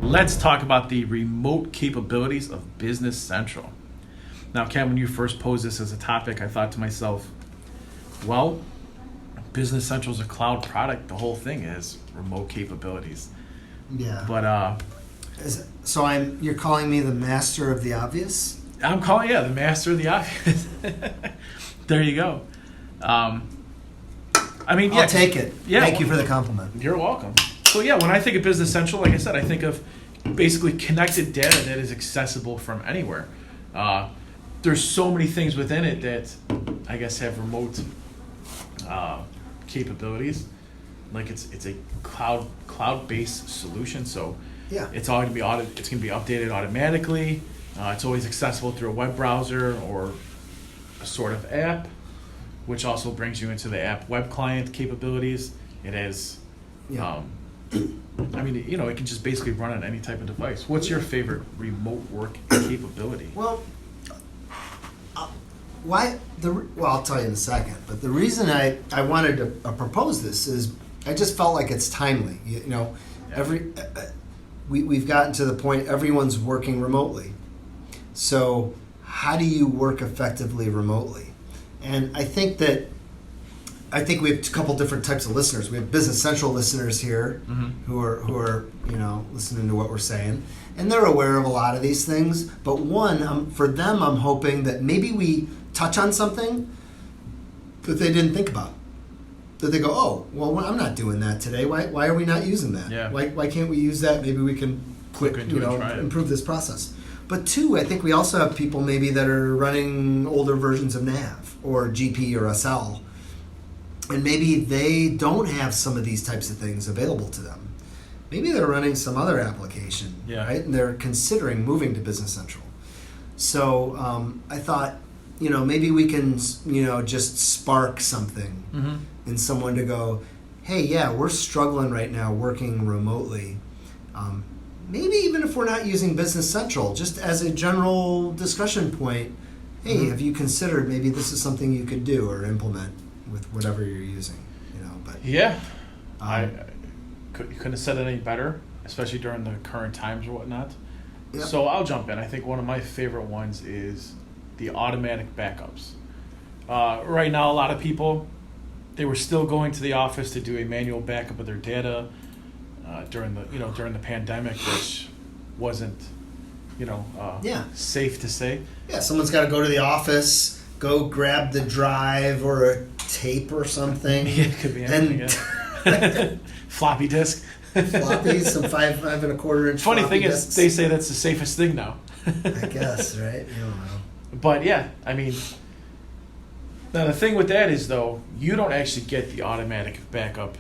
Let's talk about the remote capabilities of Business Central. Now, Cam, when you first posed this as a topic, I thought to myself, well, Business Central is a cloud product. The whole thing is remote capabilities. Yeah. But you're calling me the master of the obvious? I'm calling the master of the obvious. There you go. I'll take it. Yeah, Thank you for the compliment. You're welcome. So when I think of Business Central, like I said, I think of basically connected data that is accessible from anywhere. There's so many things within it that I guess have remote capabilities. Like it's a cloud-based solution, so it's all going to be it's going to be updated automatically. It's always accessible through a web browser or a sort of app, which also brings you into the app web client capabilities. It has. It can just basically run on any type of device. What's your favorite remote work capability? Well, I'll tell you in a second. But the reason I wanted to propose this is I just felt like it's timely. We've gotten to the point everyone's working remotely. So how do you work effectively remotely? And I think we have a couple different types of listeners. We have Business Central listeners here who are listening to what we're saying, and they're aware of a lot of these things. But for them, I'm hoping that maybe we touch on something that they didn't think about. That they go, oh, well, I'm not doing that today. Why are we not using that? Yeah. Why can't we use that? Maybe we can improve this process. But two, I think we also have people maybe that are running older versions of NAV or GP or SL. And maybe they don't have some of these types of things available to them. Maybe they're running some other application, right? And they're considering moving to Business Central. So I thought, maybe we can, just spark something in someone to go, hey, we're struggling right now working remotely. Maybe even if we're not using Business Central, just as a general discussion point, hey, have you considered maybe this is something you could do or implement with whatever you're using, I couldn't have said it any better, especially during the current times or whatnot. Yep. So I'll jump in. I think one of my favorite ones is the automatic backups. Right now, a lot of people, they were still going to the office to do a manual backup of their data during the pandemic, which wasn't safe to say. Yeah, someone's got to go to the office, go grab the drive or a tape or something. Yeah, it could be anything. Floppy disk. Floppy, some 5 1/4 inch. Funny thing discs. is, they say that's the safest thing now. I guess, right? I don't know. But now the thing with that is though, you don't actually get the automatic backup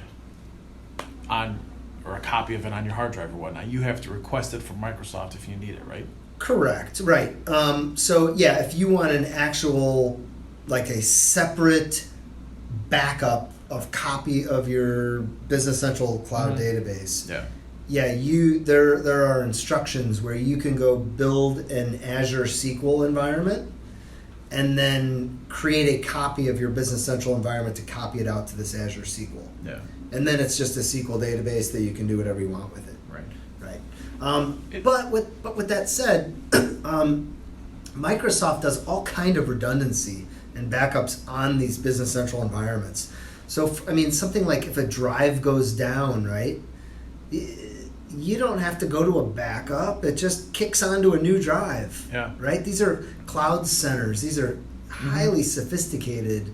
or a copy of it on your hard drive or whatnot. You have to request it from Microsoft if you need it, right? Correct, right. If you want an actual, like a separate backup of copy of your Business Central cloud database, there are instructions where you can go build an Azure SQL environment and then create a copy of your Business Central environment to copy it out to this Azure SQL. Yeah. And then it's just a SQL database that you can do whatever you want with it. Right. But with that said, Microsoft does all kind of redundancy and backups on these Business Central environments. So something like if a drive goes down, right? you don't have to go to a backup. It just kicks onto a new drive. Yeah. Right? These are cloud centers. These are highly sophisticated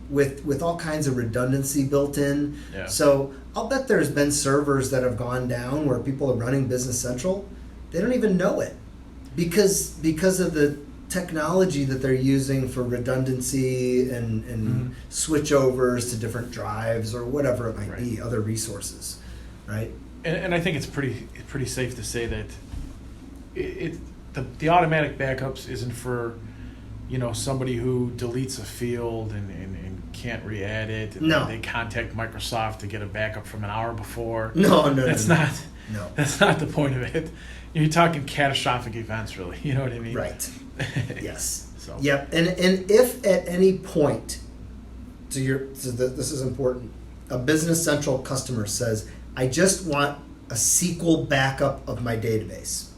with all kinds of redundancy built in. Yeah. So I'll bet there's been servers that have gone down where people are running Business Central. They don't even know it because of the technology that they're using for redundancy and switchovers to different drives or whatever it might be, other resources, right? And I think it's pretty safe to say that the automatic backups isn't for somebody who deletes a field and can't re-add it. And No. They contact Microsoft to get a backup from an hour before. No. That's No. not the point of it. You're talking catastrophic events, really. You know what I mean? Right. Yes. So. Yep. And if at any point, this is important, a Business Central customer says, I just want a SQL backup of my database.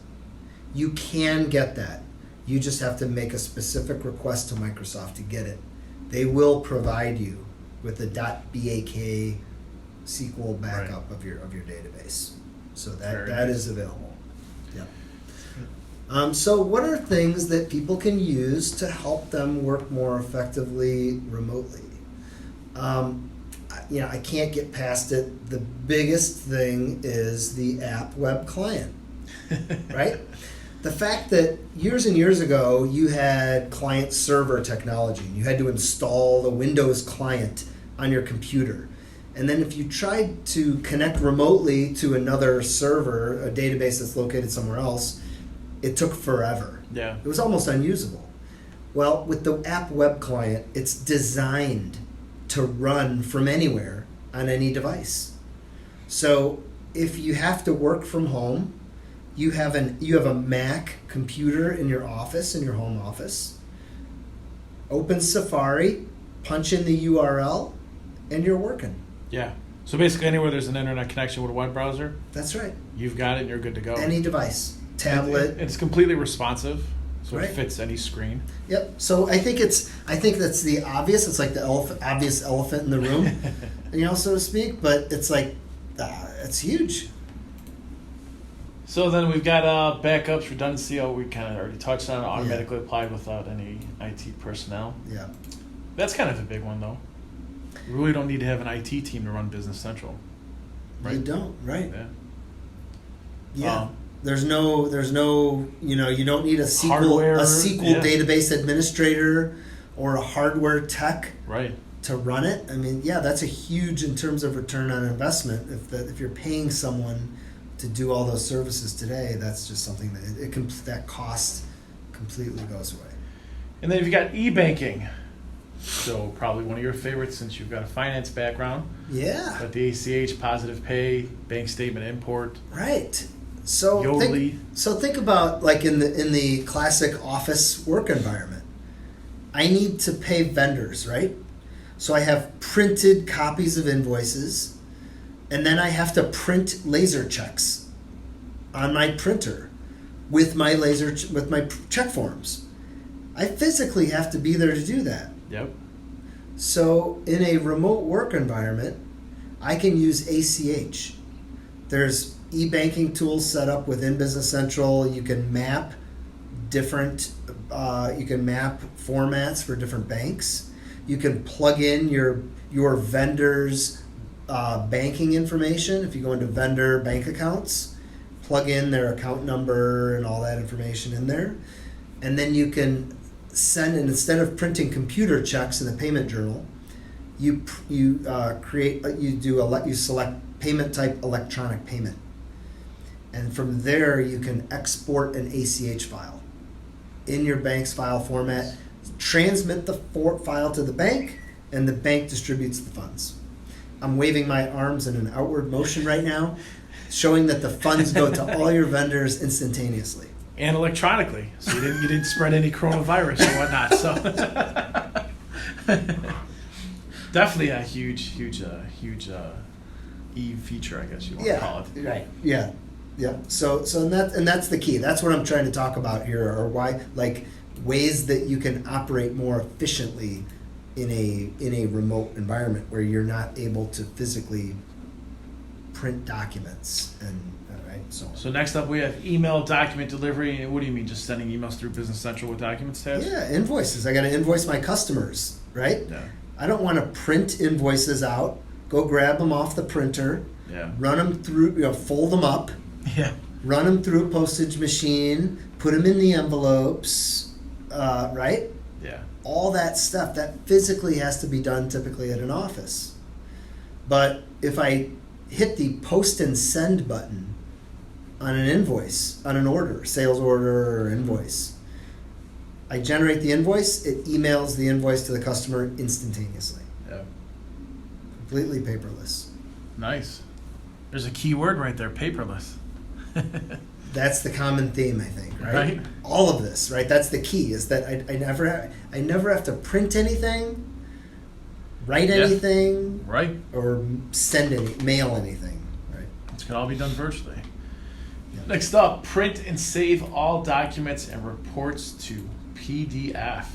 You can get that. You just have to make a specific request to Microsoft to get it. They will provide you with the .bak SQL backup of your database. So that is available. Yeah. So what are things that people can use to help them work more effectively remotely? I can't get past it. The biggest thing is the app web client, right? The fact that years and years ago you had client server technology and you had to install the Windows client on your computer. And then if you tried to connect remotely to another server, a database that's located somewhere else, it took forever. Yeah. It was almost unusable. Well, with the app web client, it's designed to run from anywhere on any device. So if you have to work from home, you have a Mac computer in your office, in your home office. Open Safari, punch in the URL, and you're working. Yeah. So basically anywhere there's an internet connection with a web browser, That's right. you've got it and you're good to go. Any device, tablet. It's completely responsive, so Right. it fits any screen. Yep. So I think that's the obvious. It's like the obvious elephant in the room, so to speak. But it's like it's huge. So then we've got backups, redundancy. We kind of already touched on it. Automatically applied without any IT personnel. Yeah. That's kind of a big one, though. You really don't need to have an IT team to run Business Central. Right? You don't, right? Yeah. Yeah. There's no, you don't need a SQL Hardware, database administrator or a hardware tech Right. to run it. I mean, that's a huge in terms of return on investment. If you're paying someone to do all those services today, that's just something that that cost completely goes away. And then you've got e-banking. So probably one of your favorites since you've got a finance background. Yeah. But the ACH, positive pay, bank statement import. Right. So Yodlee. think about like in the classic office work environment. I need to pay vendors, right? So I have printed copies of invoices, and then I have to print laser checks on my printer with my check forms. I physically have to be there to do that. Yep. So in a remote work environment, I can use ACH. There's e-banking tools set up within Business Central. You can map formats for different banks. You can plug in your vendor's banking information. If you go into vendor bank accounts, plug in their account number and all that information in there. And then you can send, and instead of printing computer checks in the payment journal, you select payment type electronic payment. And from there, you can export an ACH file in your bank's file format, transmit the file to the bank, and the bank distributes the funds. I'm waving my arms in an outward motion right now, showing that the funds go to all your vendors instantaneously. And electronically, so you didn't spread any coronavirus or whatnot. So definitely a huge feature, I guess you want to call it. Right. Yeah. Yeah. So that's the key. That's what I'm trying to talk about here, or why, like, ways that you can operate more efficiently in a remote environment where you're not able to physically print documents and right? So next up we have email document delivery. What do you mean? Just sending emails through Business Central with documents attached? Yeah, invoices. I got to invoice my customers, right? Yeah. I don't want to print invoices out, go grab them off the printer, run them through, fold them up, run them through a postage machine, put them in the envelopes, right? Yeah. All that stuff, that physically has to be done typically at an office. But if I hit the post and send button on an invoice, on an order, sales order or invoice, I generate the invoice, it emails the invoice to the customer instantaneously. Yeah. Completely paperless. Nice. There's a key word right there, paperless. That's the common theme, I think, right? Right. All of this, right? That's the key, is that I never have to print anything, write anything, right, or mail anything, right? It can all be done virtually. Yeah. Next up, print and save all documents and reports to PDF.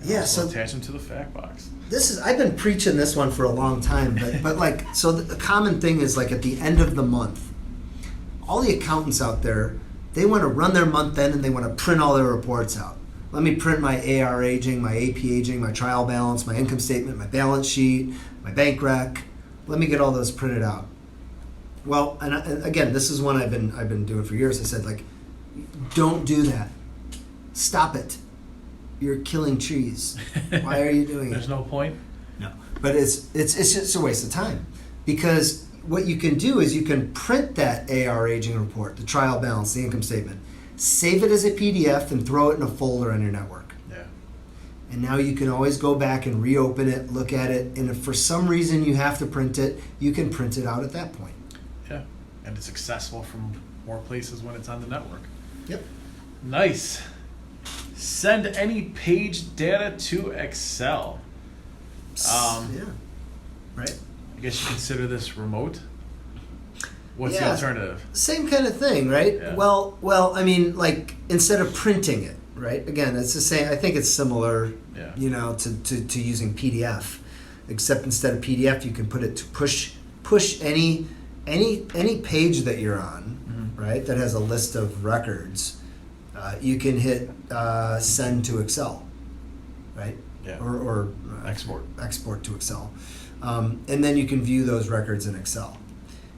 Yeah, so so attach them to the fact box. I've been preaching this one for a long time, but like, so the common thing is like at the end of the month, all the accountants out there, they want to run their month end and they want to print all their reports out. Let me print my AR aging, my AP aging, my trial balance, my income statement, my balance sheet, my bank rec. Let me get all those printed out. Well, and again, this is one I've been doing for years. I said, like, don't do that. Stop it. You're killing trees. Why are you doing it? There's no point. No, but it's just a waste of time, because what you can do is you can print that AR aging report, the trial balance, the income statement, save it as a PDF, and throw it in a folder on your network. Yeah. And now you can always go back and reopen it, look at it, and if for some reason you have to print it, you can print it out at that point. Yeah, and it's accessible from more places when it's on the network. Yep. Nice. Send any page data to Excel. Yeah. Right. I guess you consider this remote. What's the alternative? Same kind of thing, right? Yeah. Well, I mean, like, instead of printing it, right? Again, it's the same. I think it's similar, to using PDF, except instead of PDF, you can put it to push any page that you're on, right? That has a list of records. You can hit send to Excel, right? Yeah. Or export to Excel, and then you can view those records in Excel.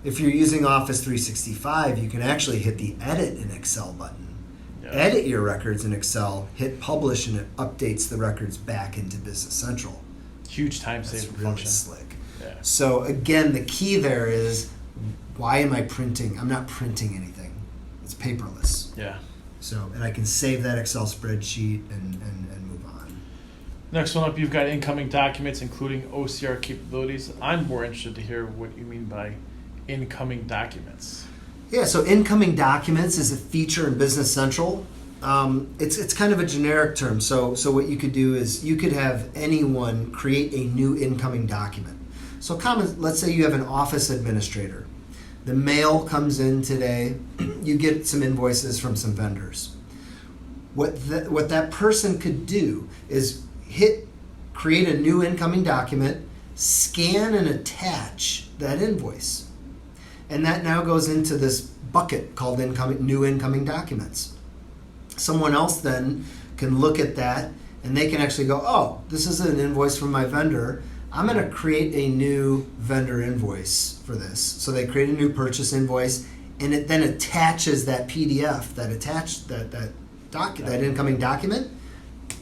If you're using Office 365, you can actually hit the Edit in Excel button. Yeah. Edit your records in Excel, hit Publish, and it updates the records back into Business Central. Huge time-saving really function. Slick. Yeah. So again, the key there is, why am I printing? I'm not printing anything. It's paperless. Yeah. So, and I can save that Excel spreadsheet and move on. Next one up, you've got incoming documents, including OCR capabilities. I'm more interested to hear what you mean by incoming documents. Yeah, so incoming documents is a feature in Business Central. It's kind of a generic term. So what you could do is you could have anyone create a new incoming document. So let's say you have an office administrator. The mail comes in today. You get some invoices from some vendors. What that person could do is create a new incoming document, scan and attach that invoice. And that now goes into this bucket called new incoming documents. Someone else then can look at that and they can actually go, oh, this is an invoice from my vendor. I'm going to create a new vendor invoice for this. So they create a new purchase invoice, and it then attaches that PDF, that incoming document,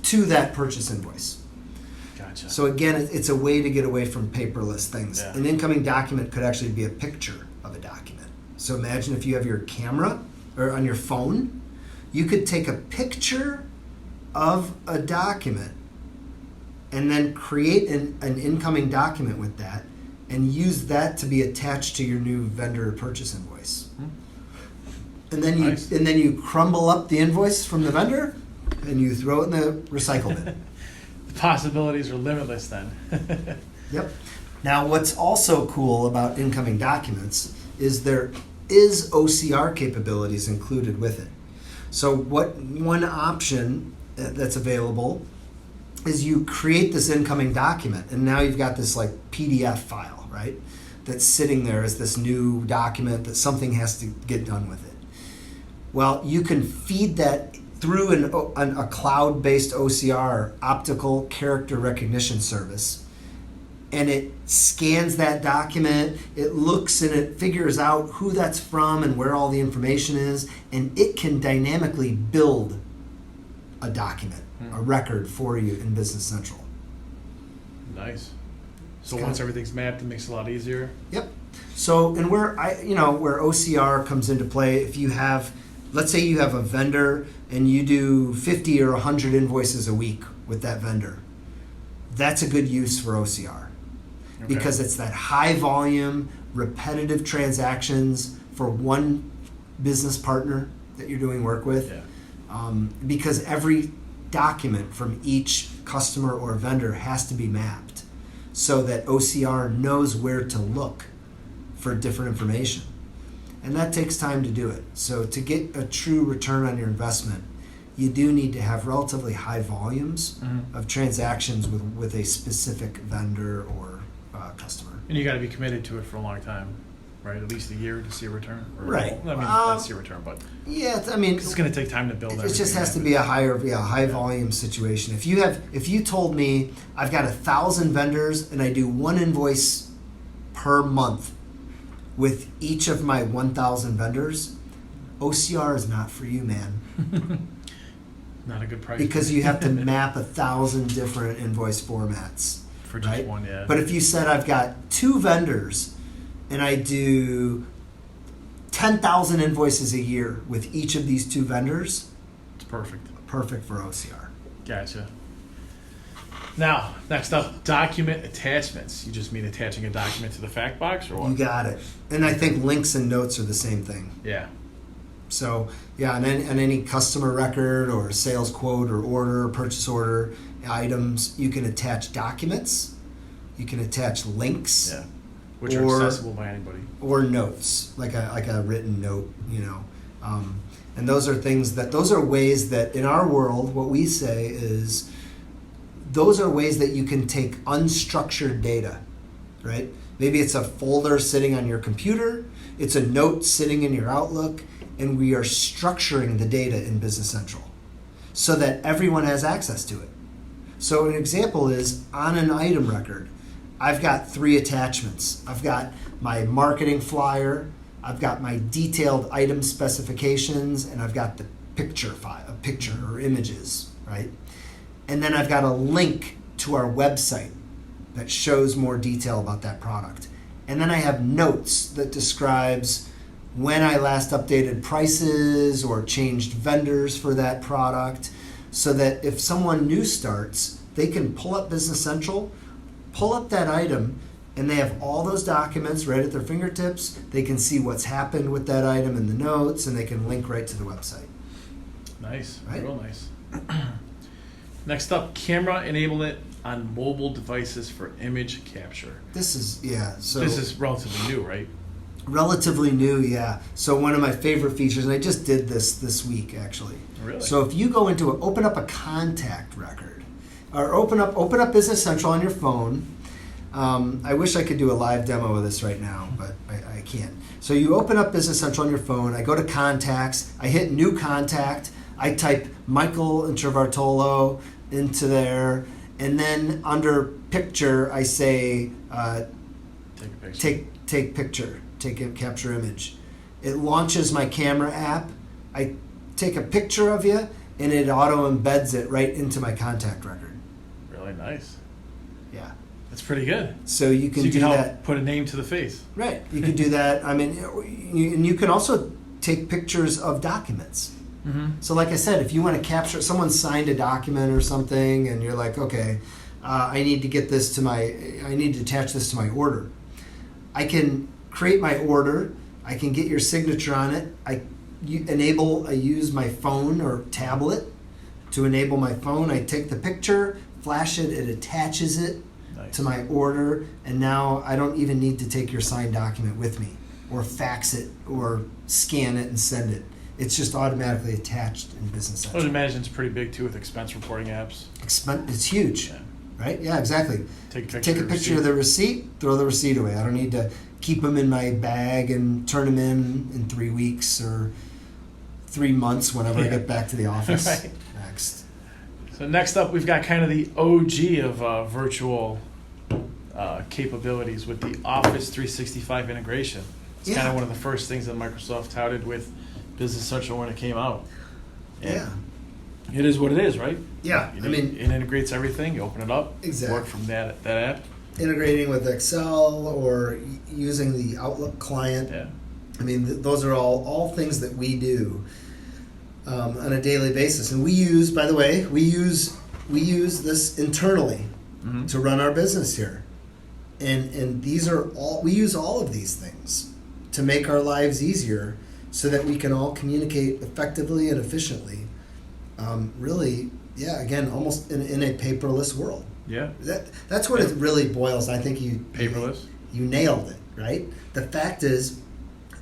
to that purchase invoice. Gotcha. So again, it's a way to get away from paperless things. Yeah. An incoming document could actually be a picture of a document. So imagine if you have your camera or on your phone, you could take a picture of a document and then create an incoming document with that and use that to be attached to your new vendor purchase invoice. And then you crumble up the invoice from the vendor and you throw it in the recycle bin. The possibilities are limitless then. Yep. Now, what's also cool about incoming documents is there is OCR capabilities included with it. So one option that's available is you create this incoming document, and now you've got this like PDF file, right? that's sitting there as this new document that something has to get done with it. Well, you can feed that through a cloud-based OCR, optical character recognition service, and it scans that document, it looks and it figures out who that's from and where all the information is, and it can dynamically build a document, a record for you in Business Central. Nice. So once everything's mapped, it makes it a lot easier. Yep. So, and where OCR comes into play, if you have, let's say you have a vendor and you do 50 or 100 invoices a week with that vendor, that's a good use for OCR. Okay. Because it's that high volume, repetitive transactions for one business partner that you're doing work with. Yeah. Because every document from each customer or vendor has to be mapped so that OCR knows where to look for different information. And that takes time to do it. So to get a true return on your investment, you do need to have relatively high volumes of transactions with a specific vendor or customer. And you got to be committed to it for a long time, right? At least a year to see a return. Right. I mean, not see a return, but yeah, I mean, it's going to take time to build. It just has to be a high volume situation. If you told me I've got 1,000 vendors and I do one invoice per month with each of my 1,000 vendors, OCR is not for you, man. Not a good price. Because you have to map 1,000 different invoice formats. For just one, yeah. But if you said I've got 2 vendors and I do 10,000 invoices a year with each of these 2 vendors, it's perfect. Perfect for OCR. Gotcha. Now, next up, document attachments. You just mean attaching a document to the fact box, or what? You got it. And I think links and notes are the same thing. Yeah. So, yeah, on any customer record or sales quote or order, purchase order items, you can attach documents, you can attach links. Yeah. Which are accessible by anybody. Or notes, like a written note, and those are ways that in our world, what we say is, those are ways that you can take unstructured data, right? Maybe it's a folder sitting on your computer, it's a note sitting in your Outlook, and we are structuring the data in Business Central so that everyone has access to it. So an example is on an item record, I've got 3 attachments. I've got my marketing flyer, I've got my detailed item specifications, and I've got the picture file, a picture or images, right? And then I've got a link to our website that shows more detail about that product. And then I have notes that describes when I last updated prices or changed vendors for that product, so that if someone new starts, they can pull up Business Central, pull up that item, and they have all those documents right at their fingertips. They can see what's happened with that item in the notes, and they can link right to the website. Nice, right? Real nice. Next up, camera enablement on mobile devices for image capture. This is relatively new, right? Relatively new, yeah. So one of my favorite features, and I just did this week actually. Really? So if you go open up a contact record, or open up Business Central on your phone. I wish I could do a live demo of this right now, but I can't. So you open up Business Central on your phone. I go to contacts. I hit new contact. I type Michael Introvartolo into there, and then under picture I say take picture, take a capture image. It launches my camera app. I take a picture of you, and it auto embeds it right into my contact record. Really nice. Yeah. That's pretty good. So you can do that. Put a name to the face. Right. You can do that. I mean, you can also take pictures of documents. Mm-hmm. So like I said, if you want to capture, someone signed a document or something, and you're like, okay, I need to attach this to my order. I can create my order. I can get your signature on it. I use my phone or tablet to enable my phone. I take the picture, flash it, it attaches it to my order, and now I don't even need to take your signed document with me, or fax it, or scan it and send it. It's just automatically attached in Business Central. I would imagine it's pretty big too with expense reporting apps. It's huge, right? Yeah, exactly. Take a picture of the receipt, throw the receipt away. I don't need to keep them in my bag and turn them in 3 weeks or 3 months whenever I get back to the office. Right. Next. So next up, we've got kind of the OG of virtual capabilities with the Office 365 integration. It's kind of one of the first things that Microsoft touted with Business Central when it came out. And it is what it is, right? Yeah. I mean, it integrates everything. You open it up, work from that app. Integrating with Excel or using the Outlook client. Yeah. I mean, those are all things that we do on a daily basis. And we use, by the way, we use this internally to run our business here. And these are we use all of these things to make our lives easier so that we can all communicate effectively and efficiently. Really, again, almost in a paperless world. Yeah. That's what it really boils. I think paperless. You nailed it, right? The fact is,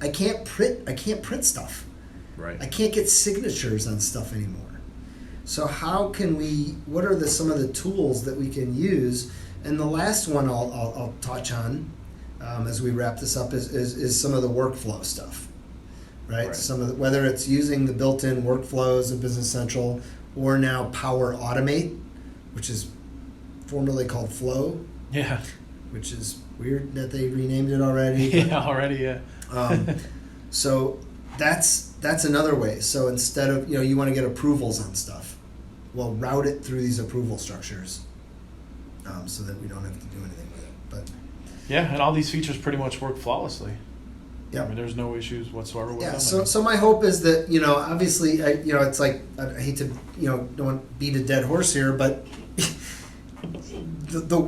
I can't print stuff. Right. I can't get signatures on stuff anymore. So how can we? What are some of the tools that we can use? And the last one I'll touch on as we wrap this up is some of the workflow stuff, right? Some of whether it's using the built-in workflows of Business Central or now Power Automate, which is formerly called Flow. Yeah. Which is weird that they renamed it already. Yeah. So that's another way. So instead of you want to get approvals on stuff, well, route it through these approval structures, so that we don't have to do anything with it. But and all these features pretty much work flawlessly. Yeah, I mean, there's no issues whatsoever with them. So my hope is that obviously, it's like I hate to don't beat a dead horse here, but the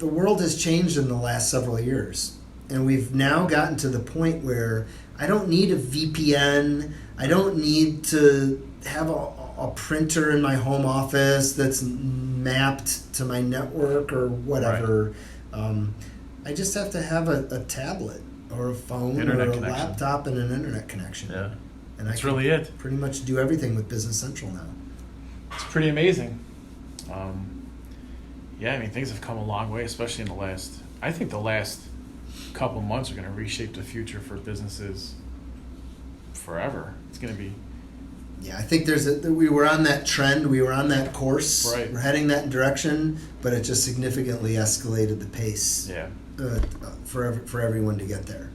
world has changed in the last several years, and we've now gotten to the point where I don't need a VPN. I don't need to have a printer in my home office that's mapped to my network or whatever. Right. I just have to have a tablet or a phone or a laptop and an internet connection. Yeah, and that's really it. Pretty much do everything with Business Central now. It's pretty amazing. I mean, things have come a long way, especially in the last couple of months are going to reshape the future for businesses forever. It's going to be. Yeah, I think we were on that trend. We were on that course. Right. We're heading that direction, but it just significantly escalated the pace. Yeah. For everyone to get there,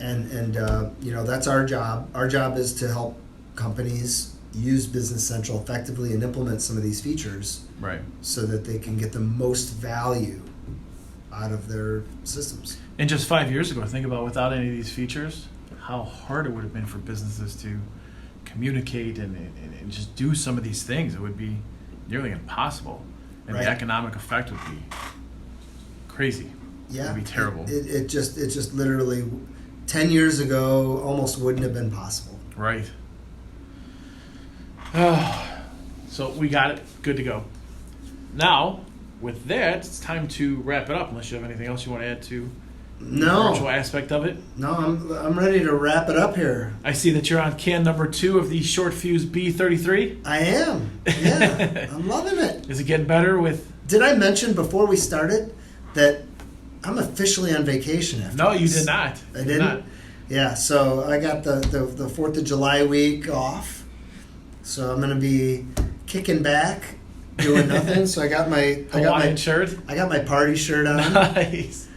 and that's our job. Our job is to help companies use Business Central effectively and implement some of these features, right, so that they can get the most value out of their systems. And just 5 years ago, think about without any of these features, how hard it would have been for businesses to communicate and just do some of these things. It would be nearly impossible, and the economic effect would be crazy. Yeah, it would be terrible. It just literally 10 years ago almost wouldn't have been possible. Right. So we got it. Good to go. Now, with that, it's time to wrap it up. Unless you have anything else you want to add to the virtual aspect of it. No, I'm ready to wrap it up here. I see that you're on can number 2 of the short fuse B33. I am. Yeah, I'm loving it. Is it getting better with? Did I mention before we started that I'm officially on vacation after No, this? you did not. I didn't? Yeah, so I got the 4th of July week off. So I'm going to be kicking back, doing nothing. So I got my Hawaiian shirt. I got my party shirt on. Nice.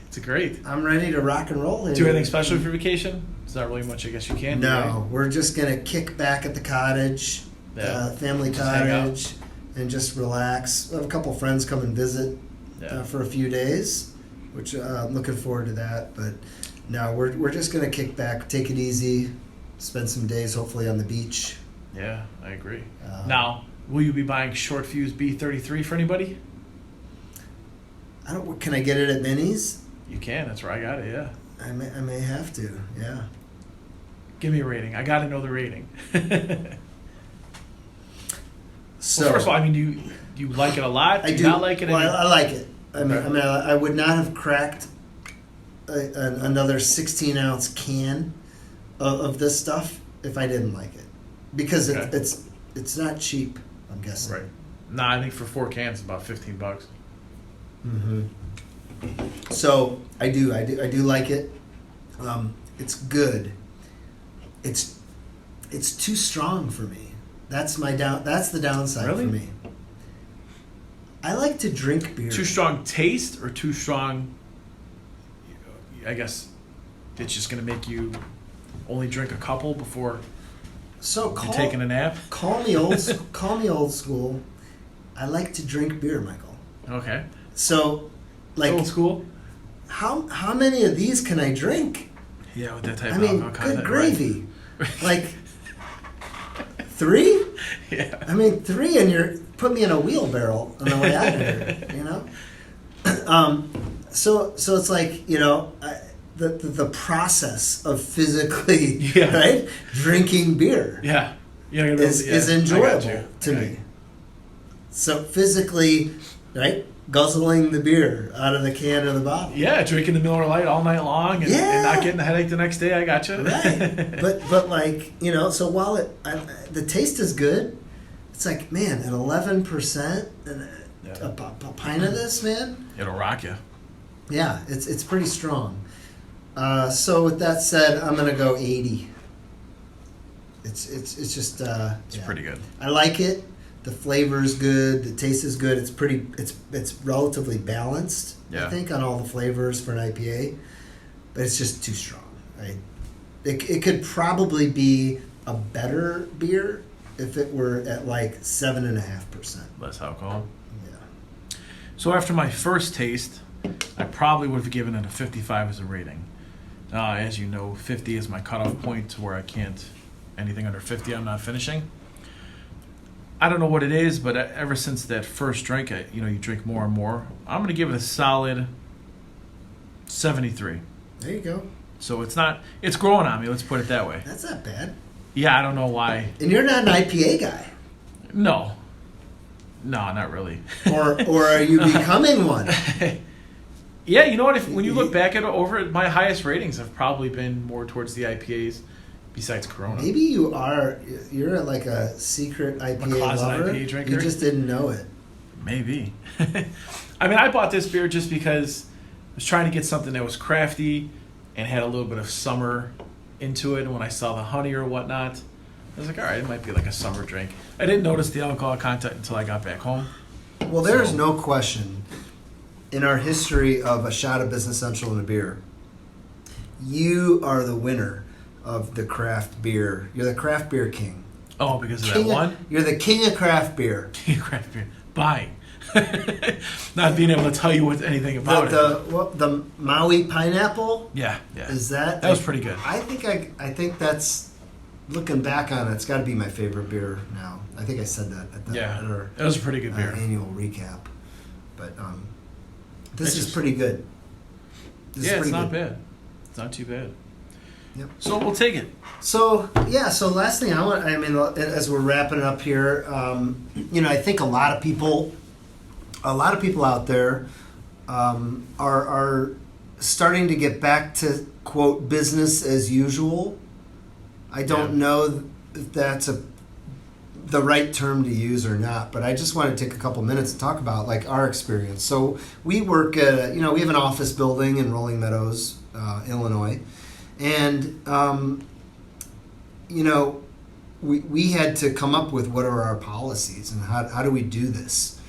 It's great. I'm ready to rock and roll. Do anything special for vacation? It's not really much I guess you can do. No, right? We're just going to kick back at the cottage, family cottage, and just relax. I have a couple friends come and visit for a few days, which I'm looking forward to that. But no, we're just going to kick back, take it easy, spend some days hopefully on the beach. Yeah, I agree. Now, will you be buying short fuse B33 for anybody? Can I get it at Minnie's? You can. That's where I got it. Yeah. I may have to. Yeah. Give me a rating. I got to know the rating. So well, first of all, I mean, do you like it a lot? Do you not like it? Well, I like it. I would not have cracked another 16-ounce can of this stuff if I didn't like it, because it's not cheap. I'm guessing. Right. Nah, I think for 4 cans, it's about $15. Mm-hmm. So I do like it. It's good. It's too strong for me. That's the downside Really? for me. I like to drink beer. Too strong taste or too strong, I guess, it's just going to make you only drink a couple before you're taking a nap? Call me old school. I like to drink beer, Michael. Okay. So, like, old school? How many of these can I drink? Yeah, with that type I of mean, alcohol good content, gravy. right. Like, 3? Yeah. I mean, 3 and you're put me in a wheelbarrow on the way out of here, you know? So it's like, you know, the process of physically, right, drinking beer is enjoyable to me. So physically, right, guzzling the beer out of the can or the bottle. Yeah, drinking the Miller Lite all night long and not getting a headache the next day. I gotcha. Right. But like, you know, so while the taste is good, it's like, man, at 11% and a pint of this, man, it'll rock you. Yeah, it's pretty strong. So with that said, I'm gonna go 80. It's just it's pretty good. I like it. The flavor is good. The taste is good. It's relatively balanced. Yeah. I think on all the flavors for an IPA, but it's just too strong. Right? It could probably be a better beer if it were at like 7.5%. Less alcohol. Yeah. So after my first taste, I probably would have given it a 55 as a rating. As you know, 50 is my cutoff point to where I can't, anything under 50 I'm not finishing. I don't know what it is, but ever since that first drink, you drink more and more. I'm going to give it a solid 73. There you go. So it's growing on me, let's put it that way. That's not bad. Yeah, I don't know why. And you're not an IPA guy. No, not really. Or are you becoming one? Yeah, you know what? When you look back at it over, my highest ratings have probably been more towards the IPAs, besides Corona. Maybe you're like a secret IPA lover. IPA drinker. You just didn't know it. Maybe. I mean, I bought this beer just because I was trying to get something that was crafty and had a little bit of summer into it. And when I saw the honey or whatnot, I was like, all right, it might be like a summer drink. I didn't notice the alcohol content until I got back home. Well, there's no question in our history of a shot of Business Central and a beer, you are the winner of the craft beer. You're the craft beer king. Oh, because of that one? You're the king of craft beer. King of craft beer. Buying. Not being able to tell you anything about it. The Maui pineapple? Yeah. Is that was pretty good. I think that's, looking back on it, it's got to be my favorite beer now. I think I said that at our it was a pretty good beer. Annual recap. But this is pretty good. It's not bad. It's not too bad. Yep. So we'll take it. So last thing as we're wrapping up here, I think a lot of people out there are starting to get back to quote business as usual. I don't know if that's the right term to use or not, but I just want to take a couple minutes to talk about like our experience. So we work at we have an office building in Rolling Meadows, Illinois, and we had to come up with what are our policies and how do we do this.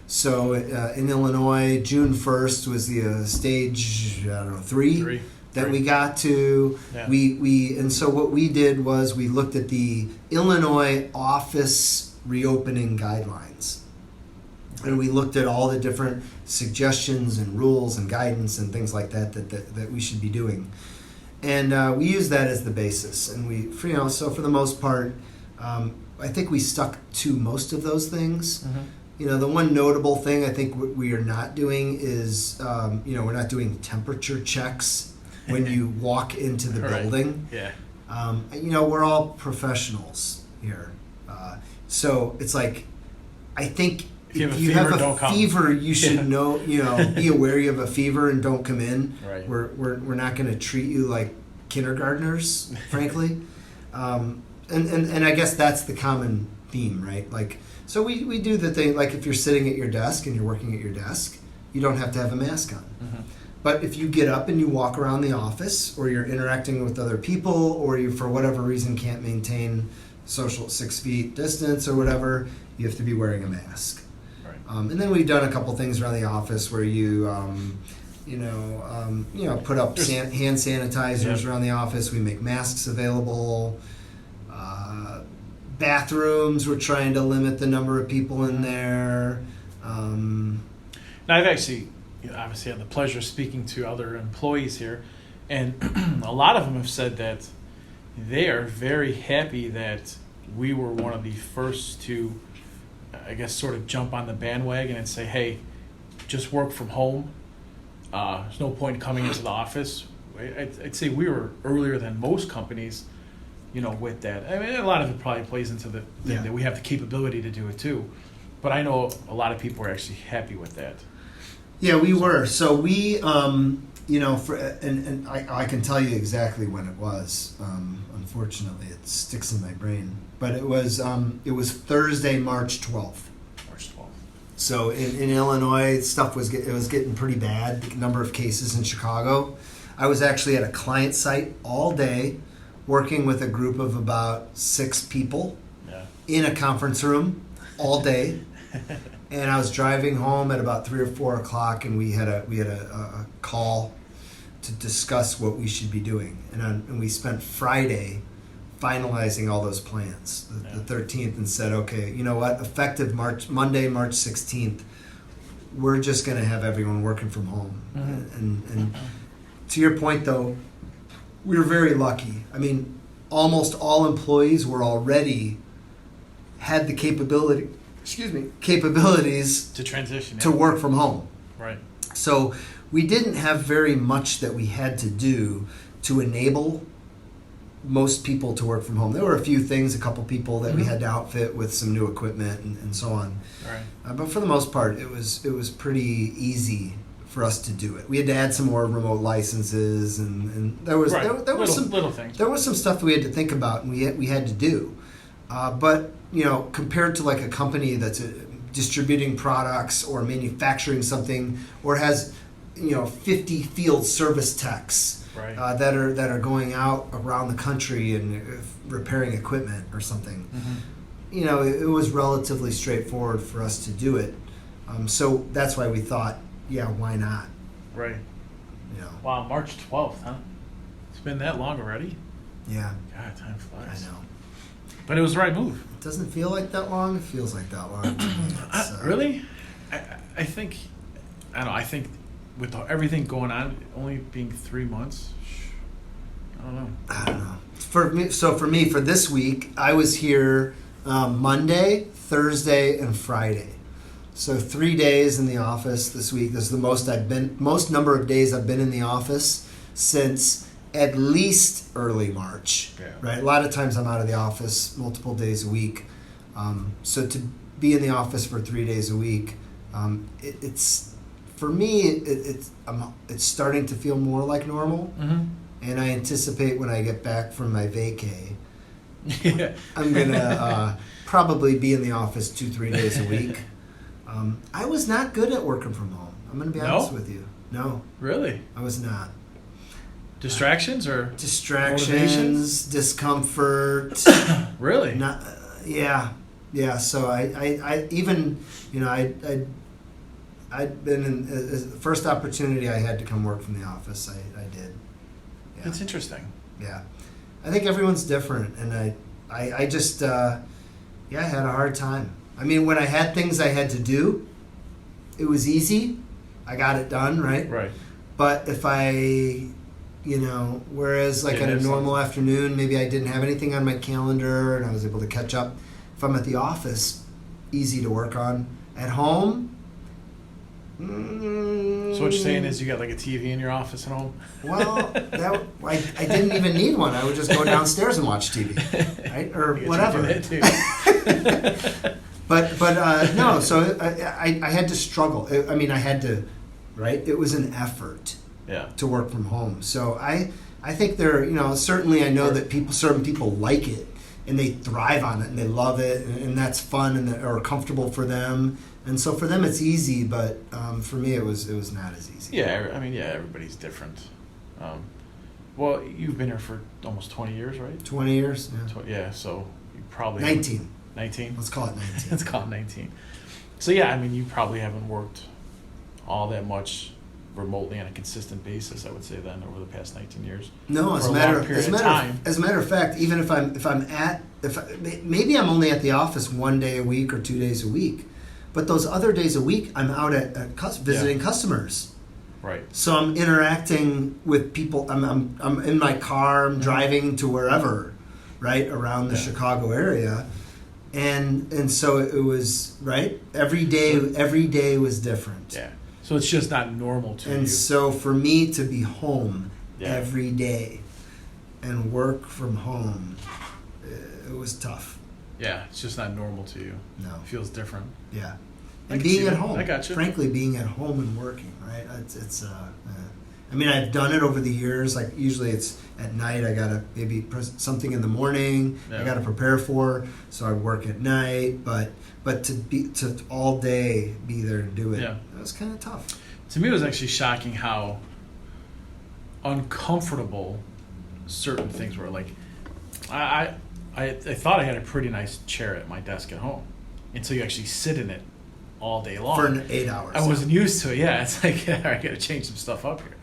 So in Illinois, June 1st was the stage 3 that we got to. Yeah. And so what we did was we looked at the Illinois office reopening guidelines. Okay. And we looked at all the different suggestions and rules and guidance and things like that we should be doing. And we used that as the basis. And so for the most part, I think we stuck to most of those things. Mm-hmm. The one notable thing I think what we are not doing is, we're not doing temperature checks when you walk into the building. Yeah. We're all professionals here. So it's like, I think if you have a fever, you should know, be aware you have a fever and don't come in. Right. We're not going to treat you like kindergartners, frankly. And I guess that's the common theme, right? Like, so we do the thing, like if you're sitting at your desk and you're working at your desk, you don't have to have a mask on. Mm-hmm. But if you get up and you walk around the office, or you're interacting with other people, or you, for whatever reason, can't maintain social 6 feet distance or whatever, you have to be wearing a mask. Right. And then we've done a couple things around the office where you put up hand sanitizers around the office. We make masks available. Bathrooms, we're trying to limit the number of people in there. Now, I've actually, obviously, had the pleasure of speaking to other employees here, and a lot of them have said that they are very happy that we were one of the first to, I guess, sort of jump on the bandwagon and say, hey, just work from home. There's no point coming into the office. I'd say we were earlier than most companies, with that. I mean, a lot of it probably plays into the thing that we have the capability to do it too. But I know a lot of people are actually happy with that. Yeah, we were. So we, I can tell you exactly when it was. Unfortunately, it sticks in my brain. But it was Thursday, March 12th. March 12th. So in Illinois, stuff was getting pretty bad. The number of cases in Chicago. I was actually at a client site all day, working with a group of about 6 people in a conference room all day. And I was driving home at about 3 or 4 o'clock, and we had a call to discuss what we should be doing. And we spent Friday finalizing all those plans, the 13th, and said, okay, you know what? Effective Monday, March 16th, we're just going to have everyone working from home. Mm-hmm. And to your point, though, we were very lucky. I mean, almost all employees had the capabilities to transition to work from home. Right. So we didn't have very much that we had to do to enable most people to work from home. There were a few things, a couple people that we had to outfit with some new equipment and so on. Right. But for the most part, it was pretty easy for us to do it. We had to add some more remote licenses, and there was some little things. There was some stuff that we had to think about, and we had to do. But compared to like a company that's distributing products or manufacturing something, or has 50 field service techs that are going out around the country and repairing equipment or something, it was relatively straightforward for us to do it. So that's why we thought, why not? Right. Wow, March 12th, huh? It's been that long already? Yeah. God, time flies. I know. But it was the right move. It doesn't feel like that long. It feels like that long. Really? I think with everything going on, only being 3 months, I don't know. For me, for this week, I was here Monday, Thursday, and Friday. So 3 days in the office this week. This is the most number of days I've been in the office since at least early March. Yeah. Right. A lot of times I'm out of the office multiple days a week. So to be in the office for 3 days a week, it's for me. It's starting to feel more like normal. Mm-hmm. And I anticipate when I get back from my vacay, I'm gonna probably be in the office 2-3 days a week. I was not good at working from home. I'm going to be honest with you. No. Really? I was not. Distractions or distractions, discomfort. Really? Not. Yeah. So I even I'd been in the first opportunity I had to come work from the office. I did. Yeah. That's interesting. Yeah, I think everyone's different, and I just I had a hard time. I mean, when I had things I had to do, it was easy. I got it done, right? Right. But if whereas like on a normal afternoon, maybe I didn't have anything on my calendar and I was able to catch up. If I'm at the office, easy to work on. At home, so what you're saying is you got like a TV in your office at home? Well, I didn't even need one. I would just go downstairs and watch TV, right? Or whatever. But no. So I had to struggle. I mean, I had to, right? It was an effort. Yeah. To work from home. So I think certainly I know that certain people like it, and they thrive on it and they love it, and that's fun or comfortable for them. And so for them it's easy, but for me it was not as easy. Yeah, I mean, everybody's different. Well, you've been here for almost 20 years, right? 20 years. Yeah, so you probably 19. 19. Let's call it 19. Let's call it 19. So yeah, I mean, you probably haven't worked all that much remotely on a consistent basis, I would say, then over the past 19 years. No, as a matter of fact, even maybe I'm only at the office 1 day a week or 2 days a week, but those other days a week I'm out at visiting customers. Right. So I'm interacting with people. I'm in my car. I'm driving to wherever, right around the Chicago area, and so it was right. Every day was different. Yeah. So it's just not normal to you. And so for me to be home every day and work from home, it was tough. Yeah, it's just not normal to you. No. It feels different. Yeah. And being at home. I got you. Frankly, being at home and working, right? I mean, I've done it over the years. Like usually it's at night. I gotta maybe something in the morning. Yeah. I gotta prepare for. So I work at night. But to all day be there and do it. Yeah. That was kind of tough. To me, it was actually shocking how uncomfortable certain things were. Like, I thought I had a pretty nice chair at my desk at home until you actually sit in it all day long for 8 hours. I wasn't used to it. Yeah, it's like I got to change some stuff up here.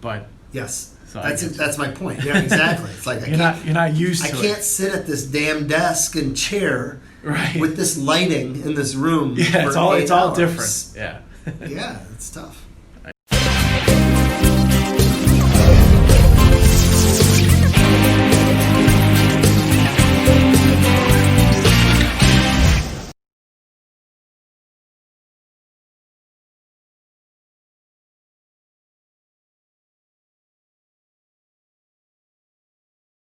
But yes, so that's my point. Yeah, exactly. It's like you're not used to it. I can't sit at this damn desk and chair with this lighting in this room. Yeah, for it's all hours. different. Yeah. Yeah, it's tough.